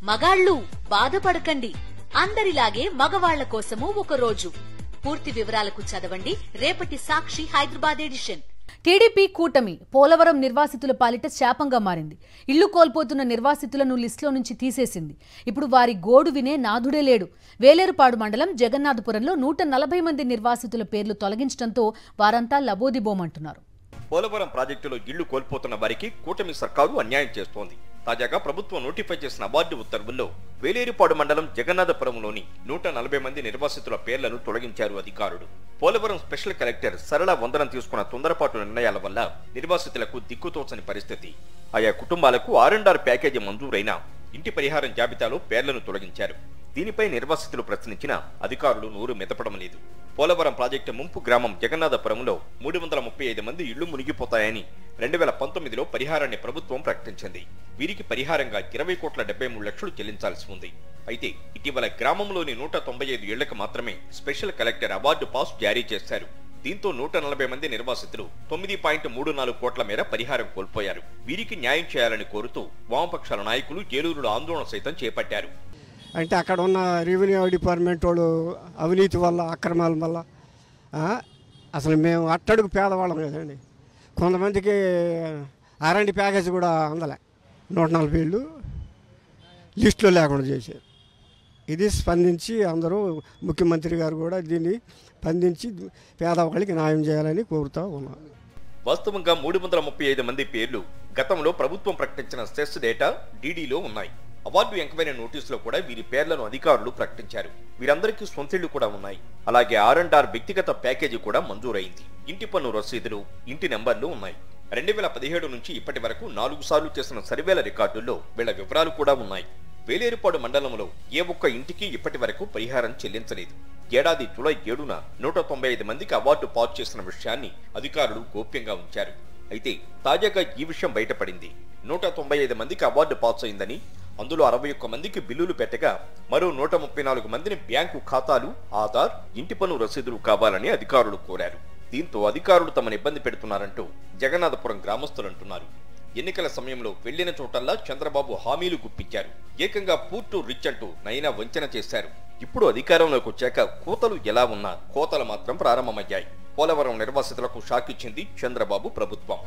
మగాళ్ళు బాధపడకండి, అందరిలాగే మగవాళ్ల కోసము ఒక రోజు. పూర్తి వివరాలకు చదవండి రేపటి సాక్షి హైదరాబాద్ ఎడిషన్. టీడీపీ కూటమి పోలవరం నిర్వాసితుల పాలిట శాపంగా మారింది. ఇళ్లు కోల్పోతున్న నిర్వాసితులను లిస్టులో నుంచి తీసేసింది. ఇప్పుడు వారి గోడు వినే నాథుడే లేడు. వేలేరుపాడు మండలం జగన్నాథపురంలో 140 మంది నిర్వాసితుల పేర్లు తొలగించడంతో వారంతా లబోదిబోమంటున్నారు. పోలవరం ప్రాజెక్టులో ఇళ్లు కోల్పోతున్న వారికి కూటమి సర్కారు అన్యాయం చేస్తోంది. తాజాగా ప్రభుత్వం నోటిఫై చేసిన అవార్డు ఉత్తర్వుల్లో వేలేరుపాడు మండలం జగన్నాథపురంలోని 140 మంది నిర్వాసితుల పేర్లను తొలగించారు అధికారులు. పోలవరం స్పెషల్ కలెక్టర్ సరళ వందనం తీసుకున్న తొందరపాటు నిర్ణయాల వల్ల నిర్వాసితులకు దిక్కుతోచని పరిస్థితి. ఆయా కుటుంబాలకు R&R ప్యాకేజీ మంజూరైన ఇంటి పరిహారం జాబితాలో పేర్లను తొలగించారు. దీనిపై నిర్వాసితులు ప్రశ్నించిన అధికారులు నోరు మెదపడం లేదు. పోలవరం ప్రాజెక్టు ముంపు గ్రామం జగన్నాథపురంలో 335 మంది ఇళ్లు మునిగిపోతాయని 2019లో పరిహారాన్ని ప్రభుత్వం ప్రకటించింది. వీరికి పరిహారంగా 20,73 లక్షలు చెల్లించాల్సి ఉంది. అయితే ఇటీవల గ్రామంలోని 195 ఇళ్లకు మాత్రమే స్పెషల్ కలెక్టర్ అవార్డు పాస్ జారీ చేశారు. దీంతో 140 మంది నిర్వాసితులు 9.34 కోట్ల మేర పరిహారం కోల్పోయారు. వీరికి న్యాయం చేయాలని కోరుతూ వామపక్షాల నాయకులు ఏలూరులో ఆందోళన సైతం చేపట్టారు. అంటే అక్కడ ఉన్న రెవెన్యూ డిపార్ట్మెంట్ వాళ్ళు అవినీతి వల్ల, అక్రమాల వల్ల అసలు మేము అట్టడుగు పేదవాళ్ళం కదండి. కొంతమందికి R&D ప్యాకేజీ కూడా అందలే. 140 ఏళ్ళు లిస్టులో లేకుండా చేశారు. ఇది స్పందించి అందరూ ముఖ్యమంత్రి గారు కూడా దీన్ని స్పందించి పేదవాళ్ళకి న్యాయం చేయాలని కోరుతూ ఉన్నారు. వాస్తవంగా 335 మంది పేర్లు గతంలో ప్రభుత్వం ప్రకటించిన సెస్ డేటా DDలో ఉన్నాయి. అవార్డు ఎంక్వైరీ నోటీసులో కూడా వీరి పేర్లను అధికారులు ప్రకటించారు. వీరందరికీ సొంతిళ్లు కూడా ఉన్నాయి. అలాగే R&R వ్యక్తిగత ప్యాకేజీ కూడా మంజూరైంది. ఇంటి పన్ను రసీదులు, ఇంటి నెంబర్లు ఉన్నాయి. 2017 నుంచి ఇప్పటి వరకు 4 సార్లు చేసిన సర్వేల రికార్డుల్లో వీళ్ల వివరాలు కూడా ఉన్నాయి. వేలేరుపాడు మండలంలో ఏ ఒక్క ఇంటికి ఇప్పటి వరకు పరిహారం చెల్లించలేదు. ఏడాది జూలై 7న 195 మందికి అవార్డు పాస్ చేసిన విషయాన్ని అధికారులు గోప్యంగా ఉంచారు. అయితే తాజాగా ఈ విషయం బయటపడింది. 195 మందికి అవార్డు పాస్ అయిందని, అందులో 61 మందికి బిల్లులు పెట్టగా మరో 134 మందిని బ్యాంకు ఖాతాలు, ఆధార్, ఇంటి పన్ను రసీదులు కావాలని అధికారులు కోరారు. దీంతో అధికారులు తమను ఇబ్బంది పెడుతున్నారంటూ జగన్నాథపురం గ్రామస్తులు అంటున్నారు. ఎన్నికల సమయంలో వెళ్లిన చోటల్లా చంద్రబాబు హామీలు గుప్పించారు. ఏకంగా పూర్టు రిచ్ అంటూ నైనా వంచన చేశారు. ఇప్పుడు అధికారంలోకి వచ్చాక కోతలు ఎలా ఉన్నా కోతలు మాత్రం ప్రారంభమయ్యాయి. పోలవరం నిర్వాసితులకు షాక్ ఇచ్చింది చంద్రబాబు ప్రభుత్వం.